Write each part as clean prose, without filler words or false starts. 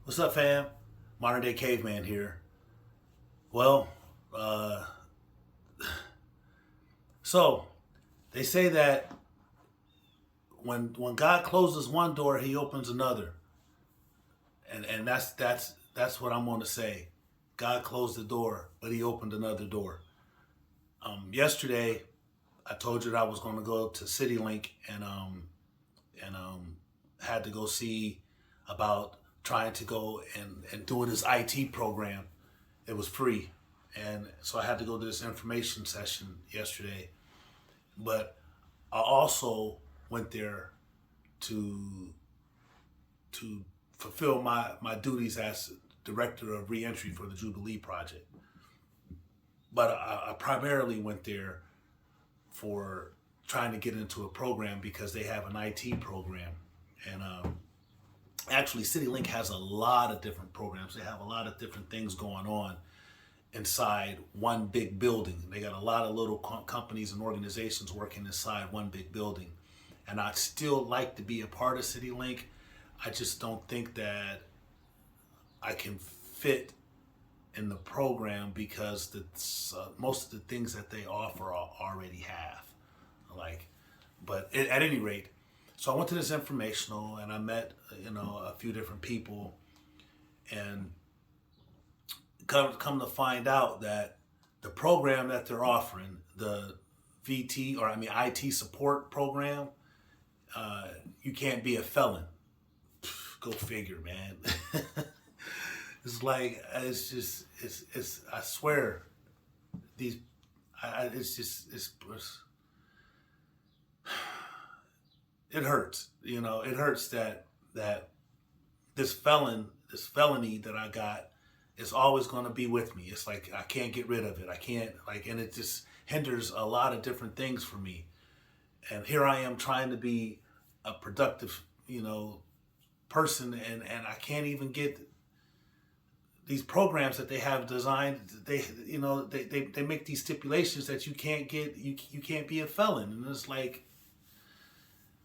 What's up, fam? Modern Day Caveman here. Well, uh, so they say that when God closes one door, He opens another, and that's what I'm going to say. God closed the door, but He opened another door. Yesterday, I told you that I was going to go to CityLink and had to go see about trying to go and doing this IT program. It was free, and so I had to go to this information session yesterday. But I also went there to to fulfill my duties as director of reentry for the Jubilee Project. But I primarily went there for trying to get into a program because they have an IT program, and actually CityLink has a lot of different programs. They have a lot of different things going on inside one big building. They got a lot of little companies and organizations working inside one big building. And I'd still like to be a part of CityLink. I just don't think that I can fit in the program because most of the things that they offer I already have. At any rate, so I went to this informational and I met a few different people, and come to find out that the program that they're offering, the IT support program, you can't be a felon. Go figure, man. I swear, these, it hurts. It hurts that this felony that I got is always going to be with me. It's like I can't get rid of it. I can't and it just hinders a lot of different things for me. And here I am trying to be a productive, person, and I can't even get these programs that they have designed. They make these stipulations that you can't be a felon, and it's like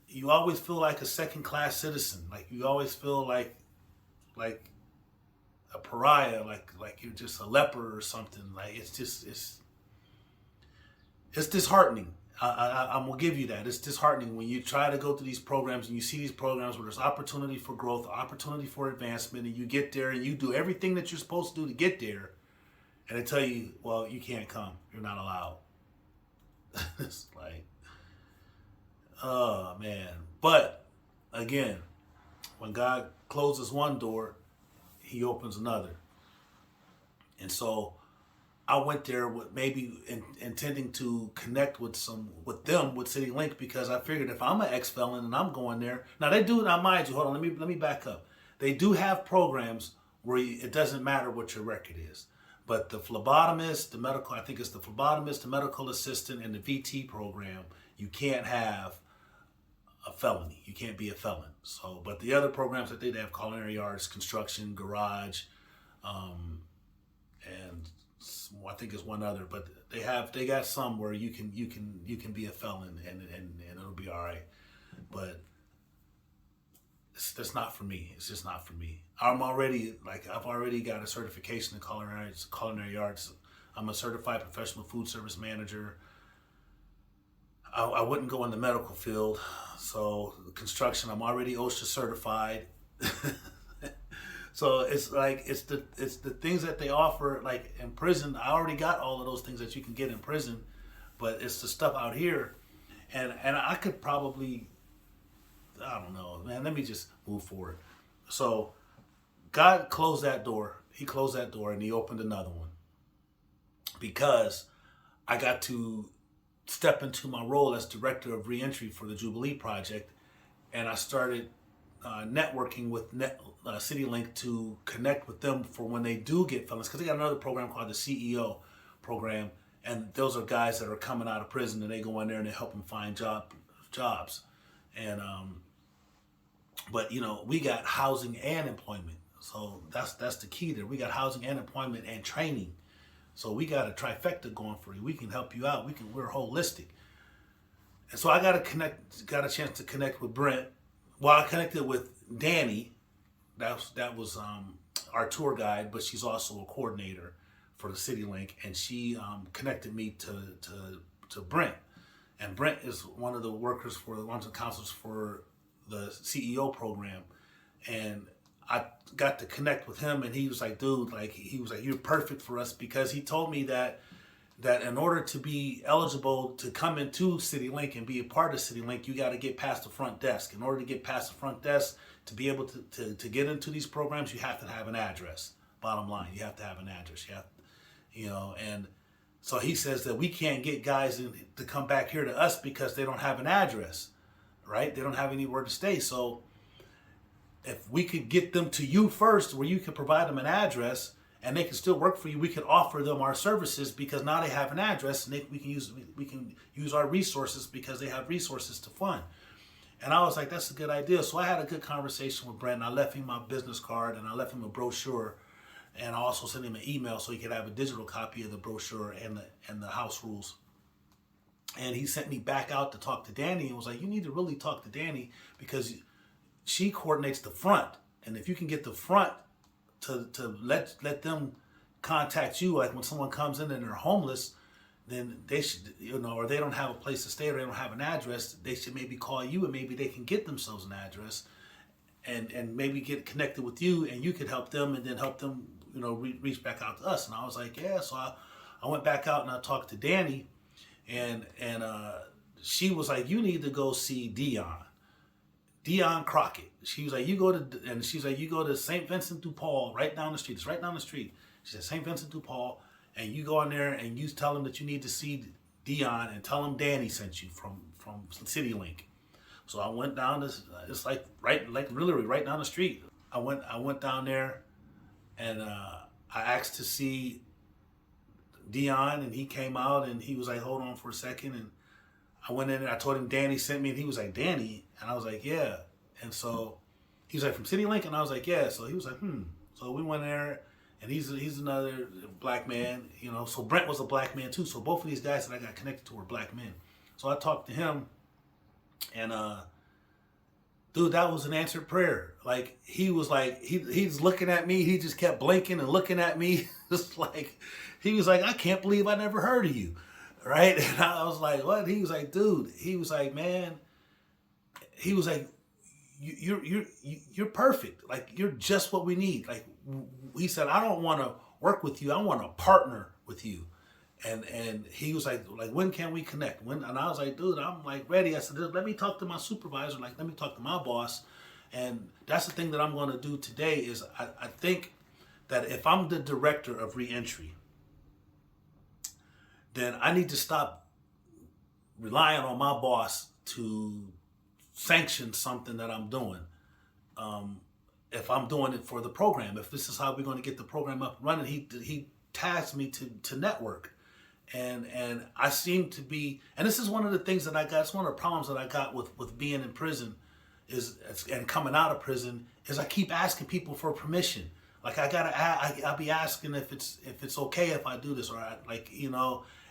you always feel like a second class citizen. Like you always feel like a pariah, like you're just a leper or something. Like it's disheartening. I'm gonna give you that. It's disheartening when you try to go through these programs and you see these programs where there's opportunity for growth, opportunity for advancement, and you get there and you do everything that you're supposed to do to get there, and they tell you, well, you can't come. You're not allowed. It's like, oh man. But again, when God closes one door, He opens another. And so I went there with maybe intending to connect with CityLink, because I figured if I'm an ex-felon and I'm going there, now they do. Now, mind you, hold on, let me back up. They do have programs where it doesn't matter what your record is, but the phlebotomist, I think it's the phlebotomist, the medical assistant, and the VT program, you can't have a felony. You can't be a felon. So, but the other programs that they have, culinary arts, construction, garage, and I think it's one other, but they got some where you can be a felon and it'll be all right. But that's not for me. It's just not for me. I've already got a certification in culinary arts. I'm a certified professional food service manager. I wouldn't go in the medical field. So construction, I'm already OSHA certified. So it's the things that they offer, like in prison. I already got all of those things that you can get in prison, but it's the stuff out here, and I could probably, I don't know, man. Let me just move forward. So God closed that door. He closed that door and He opened another one, because I got to step into my role as director of reentry for the Jubilee Project, and I started networking with CityLink to connect with them for when they do get felons, because they got another program called the CEO program, and those are guys that are coming out of prison and they go in there and they help them find jobs. And but we got housing and employment, so that's the key there. We got housing and employment and training, so we got a trifecta going for you. We can help you out. We're holistic. And so I got a chance to connect with Brent. Well, I connected with Danny, that was our tour guide, but she's also a coordinator for the CityLink, and she connected me to Brent. And Brent is one of the workers for one of the counselors for the CEO program. And I got to connect with him, and he was like, dude, like, he was like, you're perfect for us, because he told me that in order to be eligible to come into CityLink and be a part of CityLink, you got to get past the front desk. In order to get past the front desk, to be able to get into these programs, you have to have an address. Bottom line, you have to have an address. You have, and so he says that we can't get guys to come back here to us because they don't have an address, right? They don't have anywhere to stay. So if we could get them to you first, where you could provide them an address and they can still work for you, we could offer them our services, because now they have an address, and we can use our resources because they have resources to fund. And I was like, that's a good idea. So I had a good conversation with Brent, and I left him my business card, and I left him a brochure, and I also sent him an email so he could have a digital copy of the brochure and the house rules. And he sent me back out to talk to Danny, and was like, you need to really talk to Danny, because she coordinates the front. And if you can get the front to let them contact you, like when someone comes in and they're homeless, then they should, or they don't have a place to stay, or they don't have an address, they should maybe call you, and maybe they can get themselves an address, and maybe get connected with you, and you could help them, and then help them, reach back out to us. And I was like, yeah. So I went back out and I talked to Danny, and she was like, you need to go see Dion Crockett. She was like, you go to St. Vincent de Paul, right down the street. It's right down the street. She said, St. Vincent de Paul, and you go in there and you tell them that you need to see Dion, and tell them Danny sent you from CityLink. So I went down this, it's literally right down the street. I went down there, and I asked to see Dion, and he came out, and he was like, hold on for a second. And I went in there, I told him Danny sent me, and he was like, Danny? And I was like, yeah. And so he was like, from CityLink? And I was like, yeah. So he was like, So we went there, and he's another black man, So Brent was a black man too. So both of these guys that I got connected to were black men. So I talked to him, and dude, that was an answered prayer. Like, he was like, he's looking at me. He just kept blinking and looking at me. Just like, he was like, I can't believe I never heard of you. Right? And I was like, what? He was like, dude, he was like, man, he was like, you're perfect. Like, you're just what we need. Like, he said, I don't want to work with you. I want to partner with you. And he was like, when can we connect? And I was like, dude, I'm like ready. I said, let me talk to my supervisor. Like, let me talk to my boss. And that's the thing that I'm going to do today is I think that if I'm the director of reentry, then I need to stop relying on my boss to sanction something that I'm doing. If I'm doing it for the program, if this is how we're going to get the program up and running, he tasked me to network. And I seem to be, and this is one of the things that I got, it's one of the problems that I got with being in prison and coming out of prison, is I keep asking people for permission. Like, I'll be asking if it's okay if I do this, or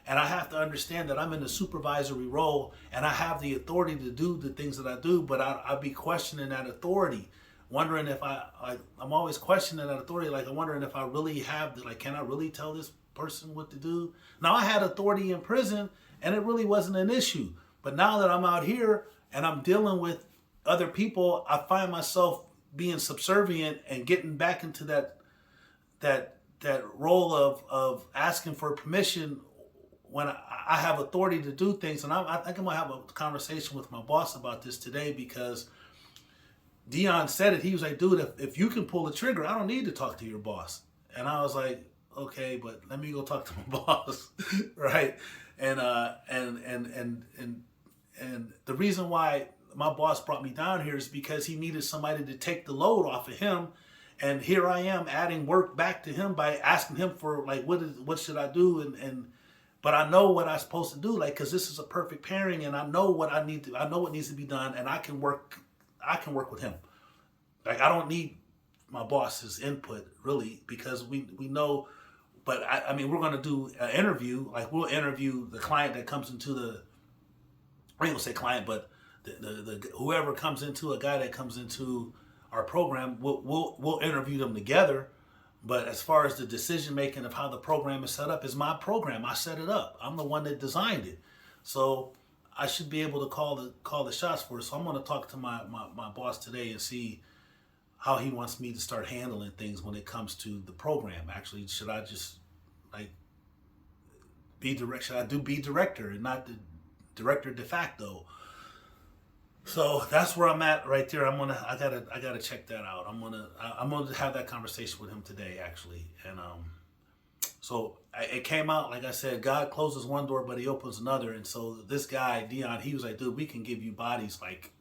and I have to understand that I'm in a supervisory role, and I have the authority to do the things that I do, but I'll be questioning that authority, wondering if I'm always questioning that authority. Like, I'm wondering if I really have, can I really tell this person what to do? Now, I had authority in prison, and it really wasn't an issue. But now that I'm out here and I'm dealing with other people, I find myself being subservient and getting back into that role of asking for permission when I have authority to do things. And I think I'm gonna have a conversation with my boss about this today, because Dion said it. He was like, dude, if you can pull the trigger, I don't need to talk to your boss. And I was like, okay, but let me go talk to my boss, right? And the reason why my boss brought me down here is because he needed somebody to take the load off of him. And here I am adding work back to him by asking him for, like, what should I do? But I know what I'm supposed to do, like, because this is a perfect pairing, and I know what I know what needs to be done, and I can work with him. Like, I don't need my boss's input, really, because we know. But I mean, we're going to do an interview. Like, we'll interview the client that comes into I ain't gonna say client, but the whoever comes into, a guy that comes into our program, we'll interview them together. But as far as the decision making of how the program is set up, is my program. I set it up. I'm the one that designed it, so I should be able to call the shots for it. So I'm going to talk to my boss today and see how he wants me to start handling things when it comes to the program. Actually, should I just like be direct? Should I be director and not the director de facto? So that's where I'm at right there. I gotta check that out. I'm gonna have that conversation with him today, actually. And so it came out, like I said, God closes one door, but he opens another. And so this guy, Dion, he was like, dude, we can give you bodies like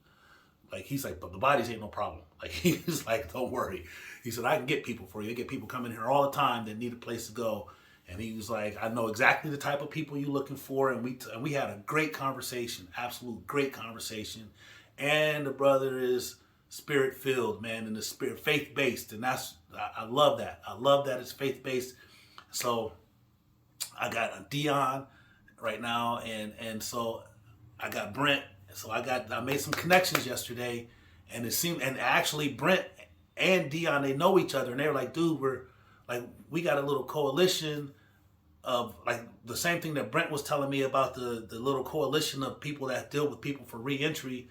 he's like, but the bodies ain't no problem. Like he's like, don't worry. He said, I can get people for you. I get people coming here all the time that need a place to go. And he was like, I know exactly the type of people you're looking for. And we had a great conversation, absolute great conversation. And the brother is spirit filled, man, and the spirit faith based. And I love that. I love that it's faith based. So I got a Dion right now, and so I got Brent. So I made some connections yesterday, and actually Brent and Dion, they know each other, and they were like, dude, we got a little coalition of like the same thing that Brent was telling me about the little coalition of people that deal with people for reentry.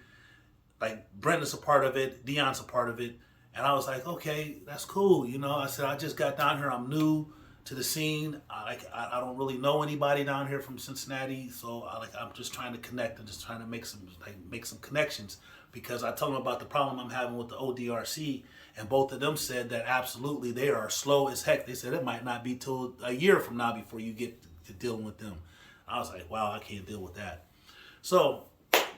Like Brent is a part of it, Dion's a part of it, and I was like, okay, that's cool. I said I just got down here, I'm new to the scene. I don't really know anybody down here from Cincinnati, so I'm just trying to connect and just trying to make some connections, because I told them about the problem I'm having with the ODRC, and both of them said that absolutely they are slow as heck. They said it might not be till a year from now before you get to dealing with them. I was like, wow, I can't deal with that. So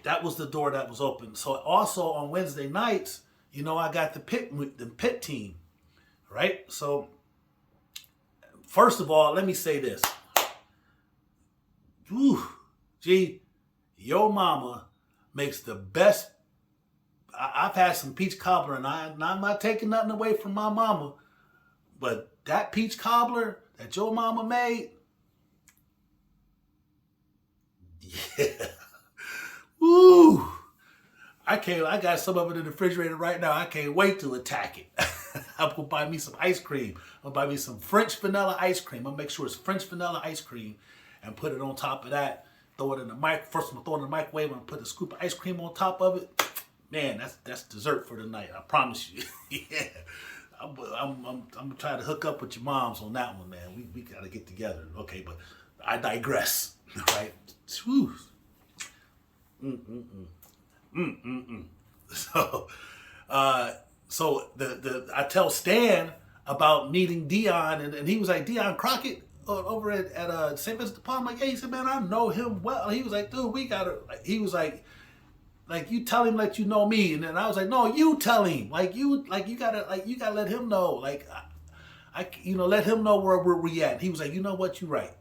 that was the door that was open. So also on Wednesday nights, I got the pit team, right? So first of all, let me say this. Your mama makes the best. I've had some peach cobbler, and I'm not taking nothing away from my mama, but that peach cobbler that your mama made, yeah. Woo! I got some of it in the refrigerator right now. I can't wait to attack it. I'm going to buy me some ice cream. I'm going to buy me some French vanilla ice cream. I'm going to make sure it's French vanilla ice cream and put it on top of that. Throw it in the First, I'm going to throw it in the microwave and put a scoop of ice cream on top of it. Man, that's dessert for the night. I promise you. Yeah. I'm going to try to hook up with your moms on that one, man. We got to get together. Okay, but I digress. Right? Whew. So, I tell Stan about meeting Dion, and he was like, Dion Crockett over at St. Vincent de Paul. I'm like, yeah. He said, man, I know him well. He was like, dude, we gotta. He was like, you tell him like you know me, and then I was like, no, you tell him, you gotta let him know, let him know where we at. And he was like, you know what, you right.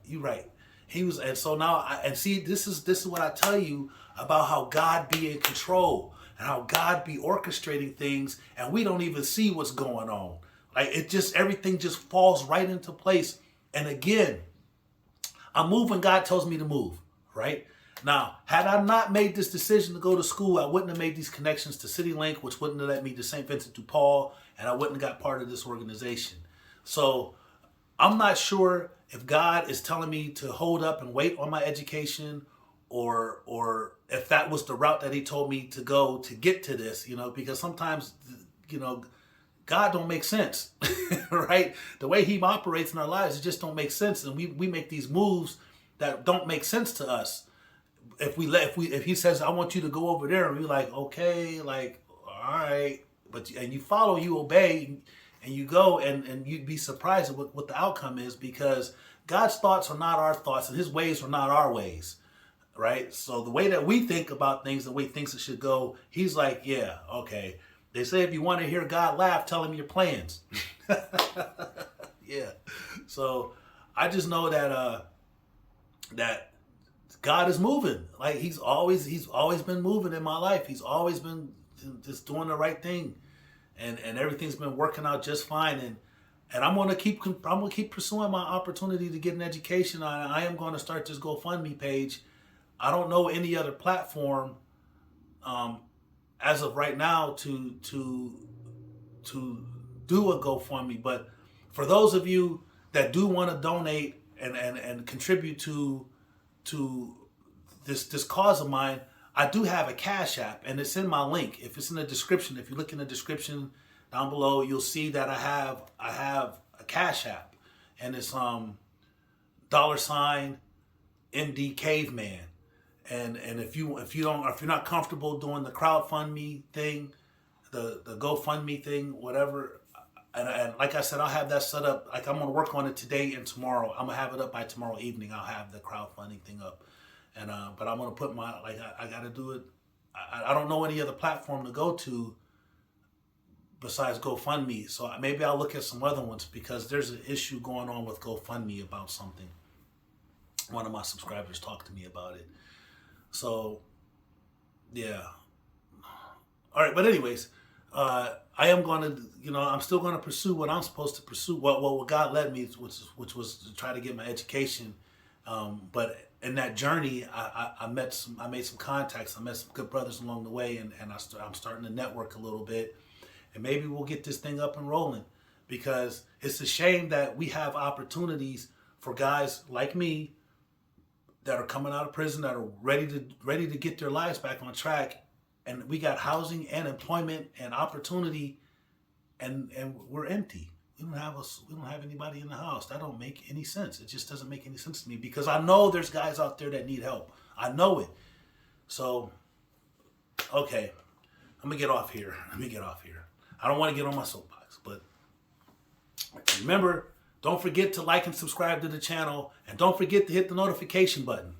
He was, and so now see, this is what I tell you about how God be in control and how God be orchestrating things, and we don't even see what's going on. Everything just falls right into place. And again, I'm moving. God tells me to move, right? Now, had I not made this decision to go to school, I wouldn't have made these connections to CityLink, which wouldn't have led me to St. Vincent de Paul, and I wouldn't have got part of this organization. So I'm not sure if God is telling me to hold up and wait on my education, or if that was the route that he told me to go to get to this, because sometimes, God don't make sense, right? The way he operates in our lives, it just don't make sense. And we make these moves that don't make sense to us. If he says, I want you to go over there, and we're like, okay, all right, and you follow, you obey, and you go, and you'd be surprised at what the outcome is, because God's thoughts are not our thoughts, and his ways are not our ways, right? So the way that we think about things, the way he thinks it should go, he's like, yeah, okay. They say if you want to hear God laugh, tell him your plans. Yeah. So I just know that that God is moving. He's always been moving in my life. He's always been just doing the right thing, and everything's been working out just fine. And I'm gonna keep pursuing my opportunity to get an education. I am going to start this GoFundMe page. I don't know any other platform as of right now to do a GoFundMe. But for those of you that do want to donate and contribute to this cause of mine, I do have a Cash App, and it's in my link. If it's in the description, if you look in the description down below, you'll see that I have a Cash App, and it's $MDCaveman. And if you're not comfortable doing the crowdfundme thing, the GoFundMe thing, whatever, and like I said, I'll have that set up. Like, I'm gonna work on it today and tomorrow. I'm gonna have it up by tomorrow evening. I'll have the crowdfunding thing up, and but I'm gonna put my, like, I gotta do it. I don't know any other platform to go to besides GoFundMe. So maybe I'll look at some other ones, because there's an issue going on with GoFundMe about something. One of my subscribers talked to me about it. So, yeah. All right, but anyways, I am going to, I'm still going to pursue what I'm supposed to pursue, what God led me, which was to try to get my education. But in that journey, I made some contacts. I met some good brothers along the way, and I'm starting to network a little bit. And maybe we'll get this thing up and rolling, because it's a shame that we have opportunities for guys like me that are coming out of prison, that are ready to get their lives back on track, and we got housing and employment and opportunity, and we're empty. We don't have anybody in the house. That don't make any sense. It just doesn't make any sense to me, because I know there's guys out there that need help. I know it. So, okay, I'm gonna get off here. I don't want to get on my soapbox, but remember, don't forget to like and subscribe to the channel, and don't forget to hit the notification button.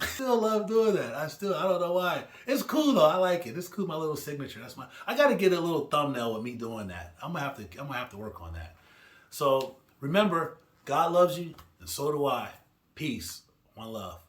I still love doing that. I don't know why. It's cool though. I like it. It's cool. My little signature. I got to get a little thumbnail with me doing that. I'm gonna have to work on that. So remember, God loves you, and so do I. Peace. One love.